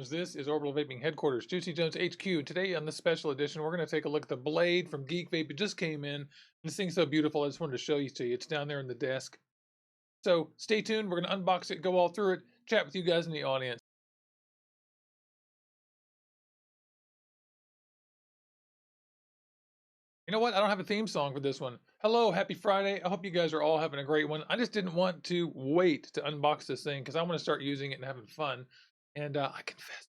This is Orbital Vaping Headquarters, Juicy Jones HQ. Today on the special edition, we're going to take a look at the blade from Geek Vape. It just came in. This thing's so beautiful, I just wanted to show you to you. It's down there in the desk. So stay tuned. We're going to unbox it, go all through it, chat with you guys in the audience. You know what? I don't have a theme song for this one. Hello, happy Friday. I hope you guys are all having a great one. I just didn't want to wait to unbox this thing because I want to start using it and having fun. And I confess.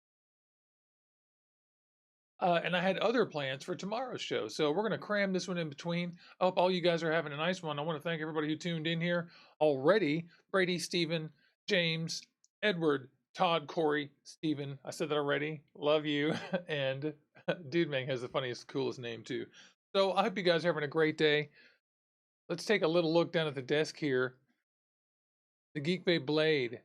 And I had other plans for tomorrow's show. So we're going to cram this one in between. I hope all you guys are having a nice one. I want to thank everybody who tuned in here already. Brady, Stephen, James, Edward, Todd, Corey, Stephen. I said that already. Love you. And Dude Mang has the funniest, coolest name too. So I hope you guys are having a great day. Let's take a little look down at the desk here. The Geek Vape Blade.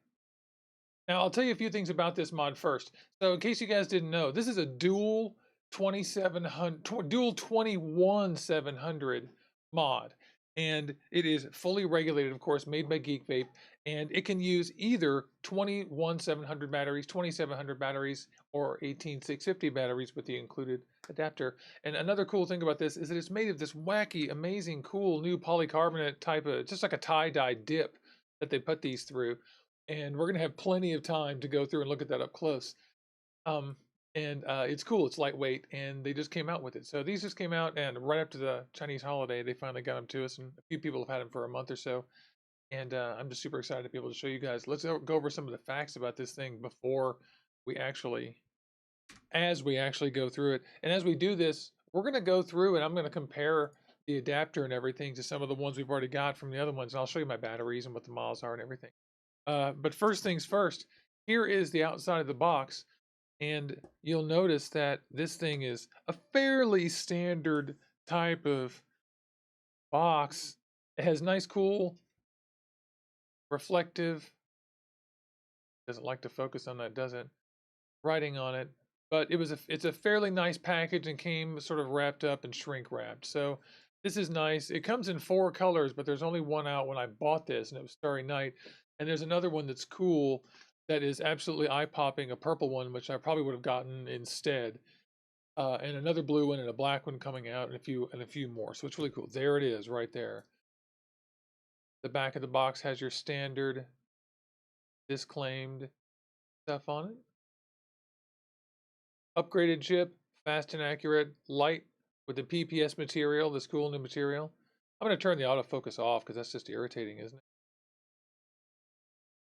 Now, I'll tell you a few things about this mod first. So in case you guys didn't know, this is a dual 21700 mod, and it is fully regulated, of course, made by Geek Vape, and it can use either 21700 batteries, 2700 batteries, or 18650 batteries with the included adapter. And another cool thing about this is that it's made of this wacky, amazing, cool new polycarbonate type of, just like a tie-dye dip that they put these through. And we're going to have plenty of time to go through and look at that up close. It's cool. It's lightweight, and they just came out with it. So these just came out, and right after the Chinese holiday, they finally got them to us, and a few people have had them for a month or so. And I'm just super excited to be able to show you guys. Let's go over some of the facts about this thing before we actually, as we actually go through it. And as we do this, we're going to go through, and I'm going to compare the adapter and everything to some of the ones we've already got from the other ones. And I'll show you my batteries and what the miles are and everything. But first things first, here is the outside of the box, and you'll notice that this thing is a fairly standard type of box. It has nice, cool, reflective, doesn't like to focus on that, does it? Writing on it, but it's a fairly nice package and came sort of wrapped up and shrink wrapped. So this is nice. It comes in 4 colors, but there's only one out when I bought this, and it was Starry Night. And there's another one that's cool that is absolutely eye-popping, a purple one, which I probably would have gotten instead. And another blue one and a black one coming out, and a few more. So it's really cool. There it is, right there. The back of the box has your standard disclaimed stuff on it. Upgraded chip, fast and accurate, light with the PPS material, this cool new material. I'm going to turn the autofocus off because that's just irritating, isn't it?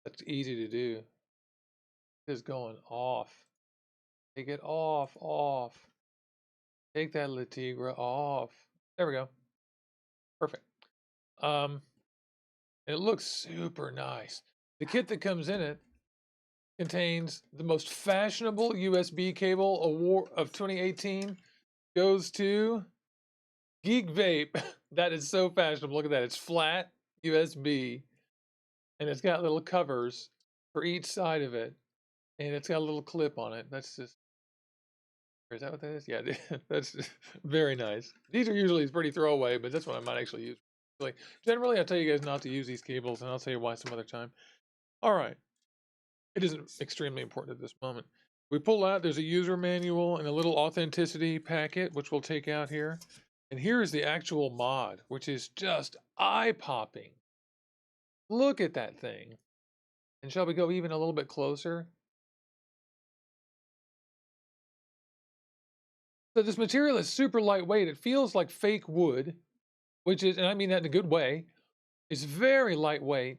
That's easy to do. It is going off. Take it off, off. Take that Latigra off. There we go. Perfect. And it looks super nice. The kit that comes in it contains the most fashionable USB cable award of 2018. Goes to Geek Vape. That is so fashionable. Look at that. It's flat USB, and it's got little covers for each side of it, and it's got a little clip on it. That's just, is that what that is? Yeah, that's very nice. These are usually pretty throwaway, but this one I might actually use. Generally, I tell you guys not to use these cables, and I'll tell you why some other time. All right. It isn't extremely important at this moment. We pull out, there's a user manual and a little authenticity packet, which we'll take out here. And here is the actual mod, which is just eye-popping. Look at that thing. And shall we go even a little bit closer? So this material is super lightweight. It feels like fake wood, which is, and I mean that in a good way, it's very lightweight.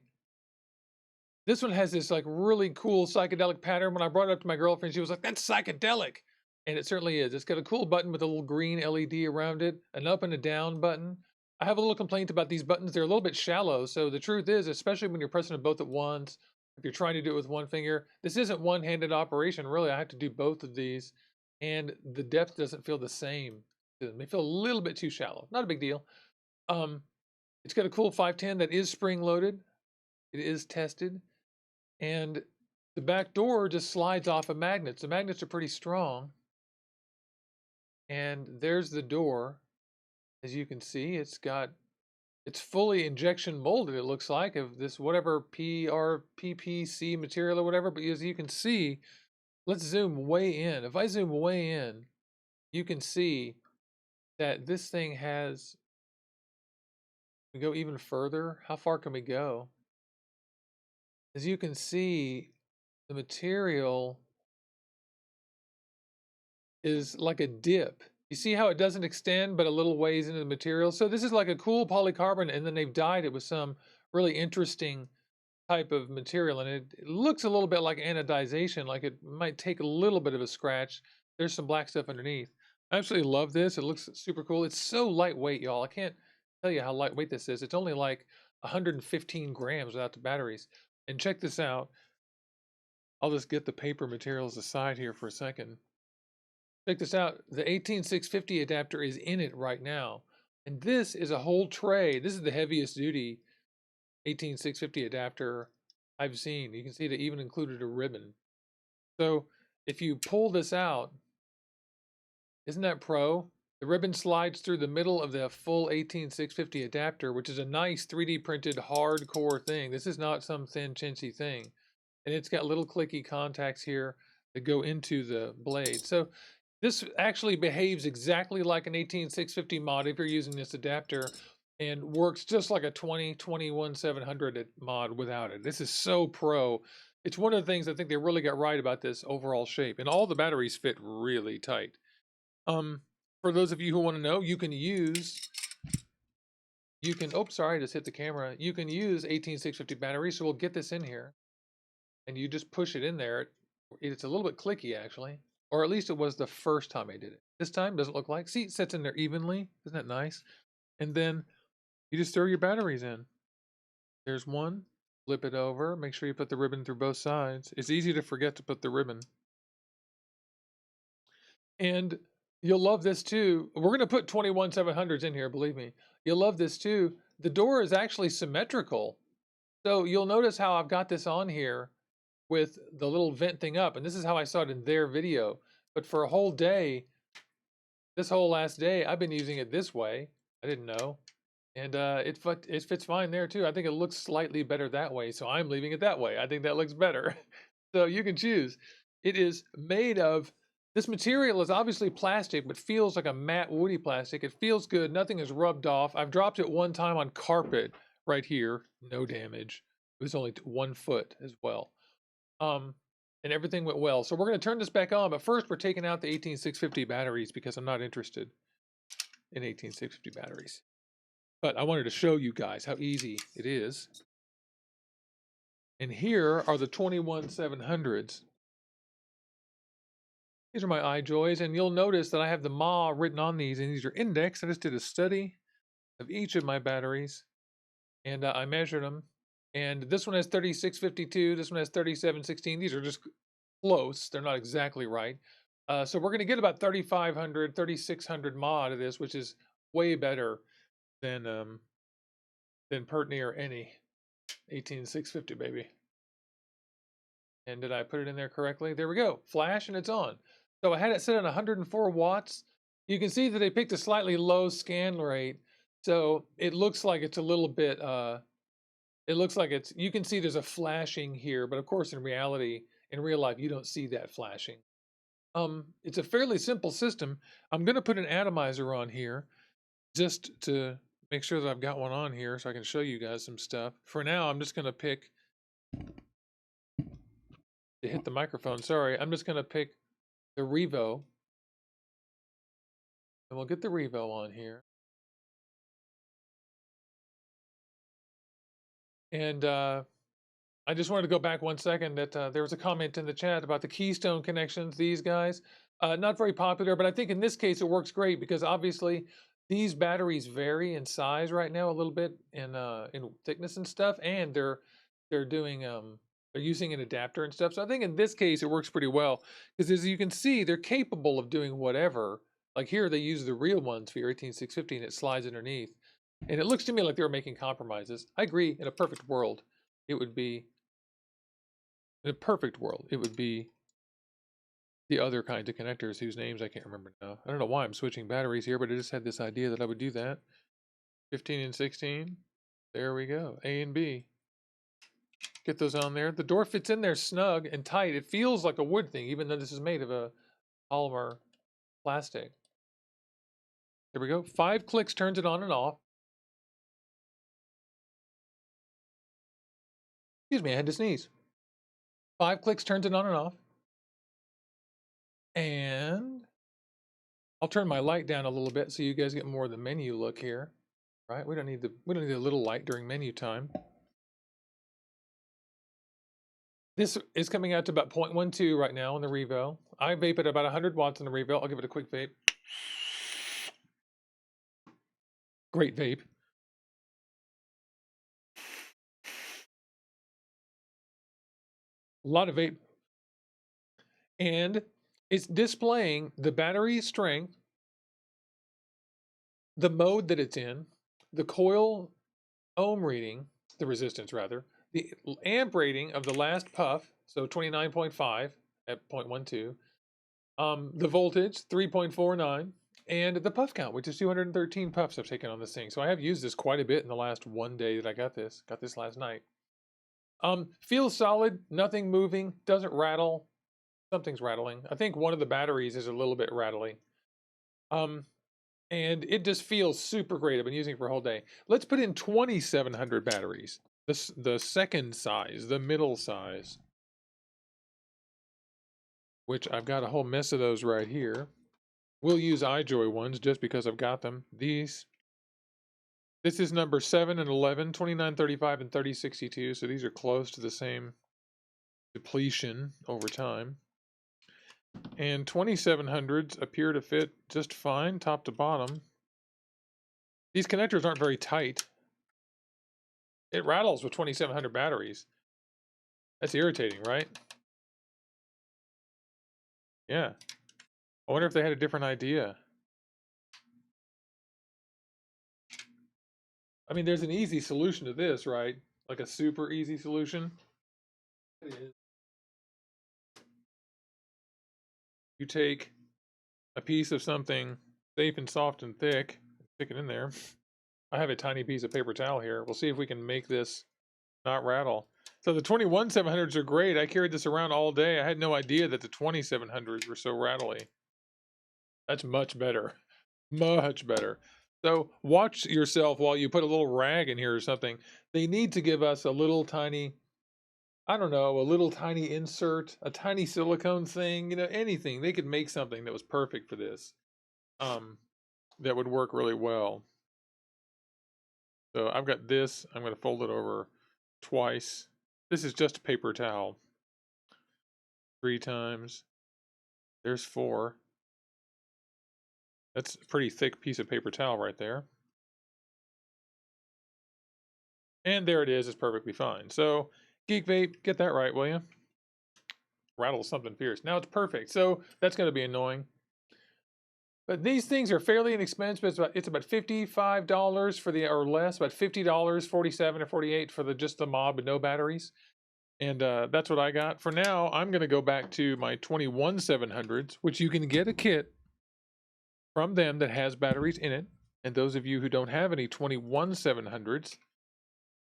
This one has this like really cool psychedelic pattern. When I brought it up to my girlfriend, she was like, that's psychedelic. And it certainly is. It's got a cool button with a little green LED around it, an up and a down button. I have a little complaint about these buttons. They're a little bit shallow. So the truth is, especially when you're pressing them both at once, if you're trying to do it with one finger, this isn't one-handed operation. Really, I have to do both of these. And the depth doesn't feel the same. They feel a little bit too shallow. Not a big deal. It's got a cool 510 that is spring-loaded. It is tested. And the back door just slides off of magnets. The magnets are pretty strong. And there's the door. As you can see, it's fully injection molded, it looks like, of this whatever PRPPC material or whatever. But as you can see, let's zoom way in. If I zoom way in, you can see that this thing has, we go even further. How far can we go? As you can see, the material is like a dip. You see how it doesn't extend, but a little ways into the material? So this is like a cool polycarbonate, and then they've dyed it with some really interesting type of material, and it looks a little bit like anodization, like it might take a little bit of a scratch. There's some black stuff underneath. I absolutely love this. It looks super cool. It's so lightweight, y'all. I can't tell you how lightweight this is. It's only like 115 grams without the batteries. And check this out. I'll just get the paper materials aside here for a second. Check this out. The 18650 adapter is in it right now. And this is a whole tray. This is the heaviest duty 18650 adapter I've seen. You can see they even included a ribbon. So if you pull this out, isn't that pro? The ribbon slides through the middle of the full 18650 adapter, which is a nice 3D printed hardcore thing. This is not some thin chintzy thing. And it's got little clicky contacts here that go into the blade. So this actually behaves exactly like an 18650 mod if you're using this adapter, and works just like a 21700 mod without it. This is so pro. It's one of the things I think they really got right about this overall shape, and all the batteries fit really tight. For those of you who want to know, you can, oops, sorry, I just hit the camera. You can use 18650 batteries, so we'll get this in here, and you just push it in there. It's a little bit clicky actually, or at least it was the first time I did it. This time doesn't look like. See, it sits in there evenly. Isn't that nice? And then you just throw your batteries in. There's one. Flip it over. Make sure you put the ribbon through both sides. It's easy to forget to put the ribbon. And you'll love this too. We're going to put 21700s in here, believe me. You'll love this too. The door is actually symmetrical. So you'll notice how I've got this on here with the little vent thing up. And this is how I saw it in their video. But for a whole day, this whole last day, I've been using it this way. I didn't know. And it fits fine there too. I think it looks slightly better that way, so I'm leaving it that way. I think that looks better. So you can choose. It is made of, this material is obviously plastic, but feels like a matte woody plastic. It feels good. Nothing is rubbed off. I've dropped it one time on carpet right here. No damage. It was only 1 foot as well. And everything went well. So we're going to turn this back on, but first we're taking out the 18650 batteries because I'm not interested in 18650 batteries. But I wanted to show you guys how easy it is. And here are the 21700s. These are my iJoys, and you'll notice that I have the MA written on these, and these are indexed. I just did a study of each of my batteries, and I measured them. And this one has 3652, this one has 3716. These are just close. They're not exactly right. So we're going to get about 3500, 3600 MA out of this, which is way better than Pertney or any 18650, baby. And did I put it in there correctly? There we go. Flash, and it's on. So I had it set at 104 watts. You can see that they picked a slightly low scan rate. So it looks like it's a little bit, it looks like it's, you can see there's a flashing here, but of course in reality, in real life, you don't see that flashing. It's a fairly simple system. I'm going to put an atomizer on here just to make sure that I've got one on here so I can show you guys some stuff. For now, I'm just going to pick, to hit the microphone, sorry, I'm just going to pick the Revo, and we'll get the Revo on here. And I just wanted to go back 1 second that there was a comment in the chat about the keystone connections, these guys. Not very popular, but I think in this case it works great because obviously these batteries vary in size right now a little bit in thickness and stuff, and they're doing they're using an adapter and stuff. So I think in this case it works pretty well because as you can see, they're capable of doing whatever. Like here they use the real ones for your 18650 and it slides underneath. And it looks to me like they were making compromises. I agree, in a perfect world, it would be, in a perfect world, it would be the other kinds of connectors whose names I can't remember now. I don't know why I'm switching batteries here, but I just had this idea that I would do that. 15 and 16. There we go. A and B. Get those on there. The door fits in there snug and tight. It feels like a wood thing, even though this is made of a polymer plastic. There we go. 5 clicks turns it on and off. Excuse me, I had to sneeze. 5 clicks turns it on and off. And I'll turn my light down a little bit so you guys get more of the menu look here. Right? We don't need a little light during menu time. This is coming out to about 0.12 right now on the Revo. I vape at about 100 watts on the Revo. I'll give it a quick vape. Great vape. A lot of vape. And it's displaying the battery strength, the mode that it's in, the coil ohm reading, the resistance rather, the amp rating of the last puff, so 29.5 at 0.12, the voltage, 3.49, and the puff count, which is 213 puffs I've taken on this thing. So I have used this quite a bit in the last one day that I got this last night. Feels solid, nothing moving, doesn't rattle. Something's rattling. I think one of the batteries is a little bit rattly. And it just feels super great. I've been using it for a whole day. Let's put in 2700 batteries. The second size, the middle size. Which I've got a whole mess of those right here. We'll use iJoy ones just because I've got them. This is number 7 and 11, 2935 and 3062. So these are close to the same depletion over time. And 2700s appear to fit just fine, top to bottom. These connectors aren't very tight. It rattles with 2700 batteries. That's irritating, right? Yeah. I wonder if they had a different idea. I mean, there's an easy solution to this, right? Like a super easy solution. You take a piece of something safe and soft and thick, stick it in there. I have a tiny piece of paper towel here. We'll see if we can make this not rattle. So the 21700s are great. I carried this around all day. I had no idea that the 2700s were so rattly. That's much better. Much better. So watch yourself while you put a little rag in here or something. They need to give us a little tiny, I don't know, a little tiny insert, a tiny silicone thing, you know, anything. They could make something that was perfect for this. That would work really well. So I've got this. I'm going to fold it over twice. This is just a paper towel. 3 times. There's 4. That's a pretty thick piece of paper towel right there. And there it is. It's perfectly fine. So, Geek Vape, get that right, will you? Rattles something fierce. Now it's perfect. So, that's going to be annoying. But these things are fairly inexpensive. It's about $55 for the, or less, about $50, $47 or $48 for just the mod with no batteries. And that's what I got. For now, I'm going to go back to my 21700s, which you can get a kit from them that has batteries in it. And those of you who don't have any 21700s,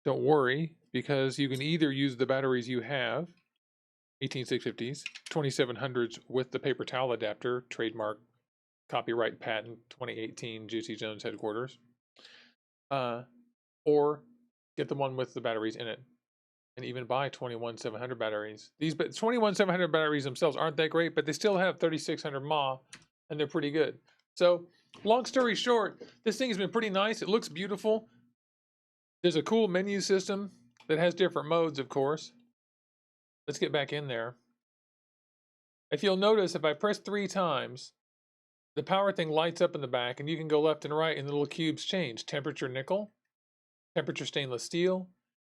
don't worry, because you can either use the batteries you have, 18650s, 2700s with the paper towel adapter, trademark, copyright patent, 2018, Juicy Jones headquarters, or get the one with the batteries in it, and even buy 21700 batteries. These 21700 batteries themselves aren't that great, but they still have 3600 mAh, and they're pretty good. So, long story short, this thing has been pretty nice. It looks beautiful. There's a cool menu system that has different modes, of course. Let's get back in there. If you'll notice, if I press 3 times, the power thing lights up in the back, and you can go left and right, and the little cubes change. Temperature nickel, temperature stainless steel,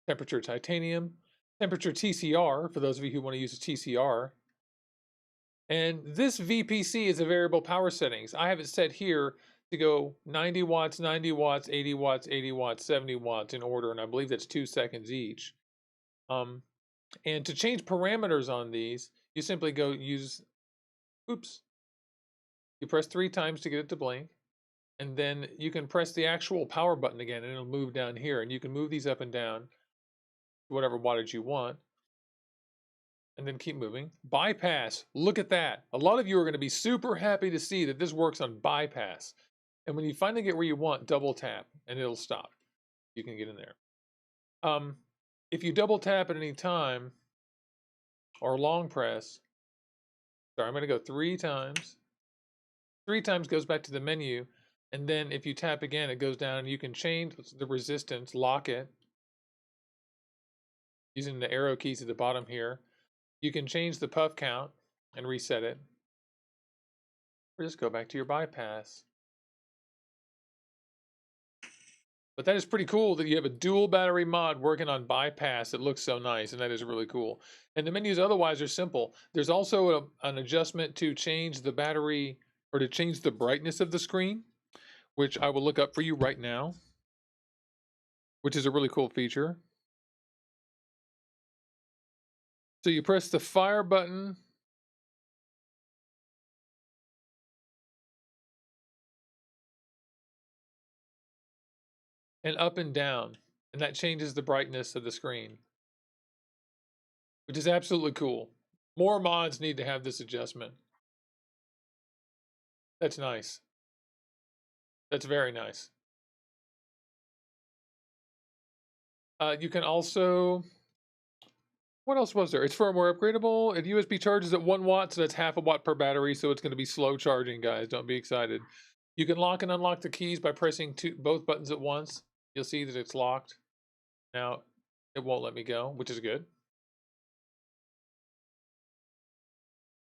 temperature titanium, temperature TCR, for those of you who want to use a TCR. And this VPC is a variable power settings. I have it set here to go 90 watts, 90 watts, 80 watts, 80 watts, 70 watts in order, and I believe that's 2 seconds each. And to change parameters on these, you simply go use, you press 3 times to get it to blink, and then you can press the actual power button again, and it'll move down here, and you can move these up and down. whatever wattage you want, and then keep moving. Bypass, look at that. A lot of you are going to be super happy to see that this works on bypass. And when you finally get where you want, double tap, and it'll stop. You can get in there. If you double tap at any time, or long press, sorry, I'm going to go 3 times. 3 times goes back to the menu, and then if you tap again, it goes down, and you can change the resistance, lock it, using the arrow keys at the bottom here. You can change the puff count and reset it, or just go back to your bypass. But that is pretty cool that you have a dual battery mod working on bypass. It looks so nice, and that is really cool. And the menus otherwise are simple. There's also an adjustment to change the battery, or to change the brightness of the screen, which I will look up for you right now, which is a really cool feature. So you press the fire button, and up and down, and that changes the brightness of the screen, which is absolutely cool. More mods need to have this adjustment. That's nice. That's very nice. You can also, what else was there? It's firmware upgradable. It USB charges at 1 watt, so that's half a watt per battery, so it's going to be slow charging, guys. Don't be excited. You can lock and unlock the keys by pressing both buttons at once. You'll see that it's locked. Now, it won't let me go, which is good.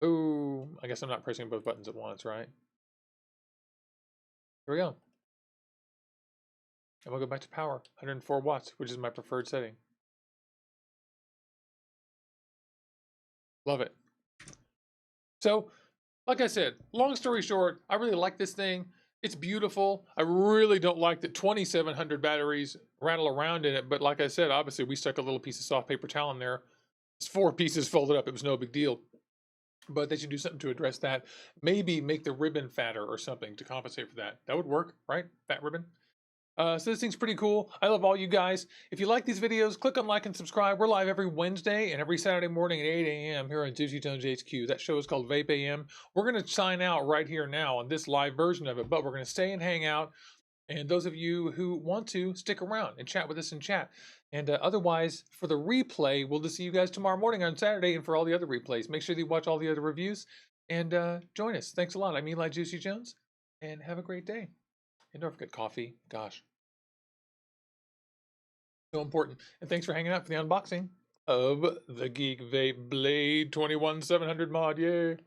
Ooh, I guess I'm not pressing both buttons at once, right? Here we go. And we'll go back to power, 104 watts, which is my preferred setting. Love it. So, like I said, long story short, I really like this thing. It's beautiful. I really don't like that 2,700 batteries rattle around in it. But like I said, obviously we stuck a little piece of soft paper towel in there. It's 4 pieces folded up. It was no big deal. But they should do something to address that. Maybe make the ribbon fatter or something to compensate for that. That would work, right? Fat ribbon. So this thing's pretty cool. I love all you guys. If you like these videos, click on like and subscribe. We're live every Wednesday and every Saturday morning at 8 a.m. here on JUICYJONESHQ. That show is called Vape AM. We're going to sign out right here now on this live version of it, but we're going to stay and hang out. And those of you who want to, stick around and chat with us in chat. And otherwise, for the replay, we'll just see you guys tomorrow morning on Saturday, and for all the other replays. Make sure that you watch all the other reviews and join us. Thanks a lot. I'm Eli Juicy Jones, and have a great day. And don't forget coffee. Gosh. So important. And thanks for hanging out for the unboxing of the Geek Vape Blade 21700 mod. Yay!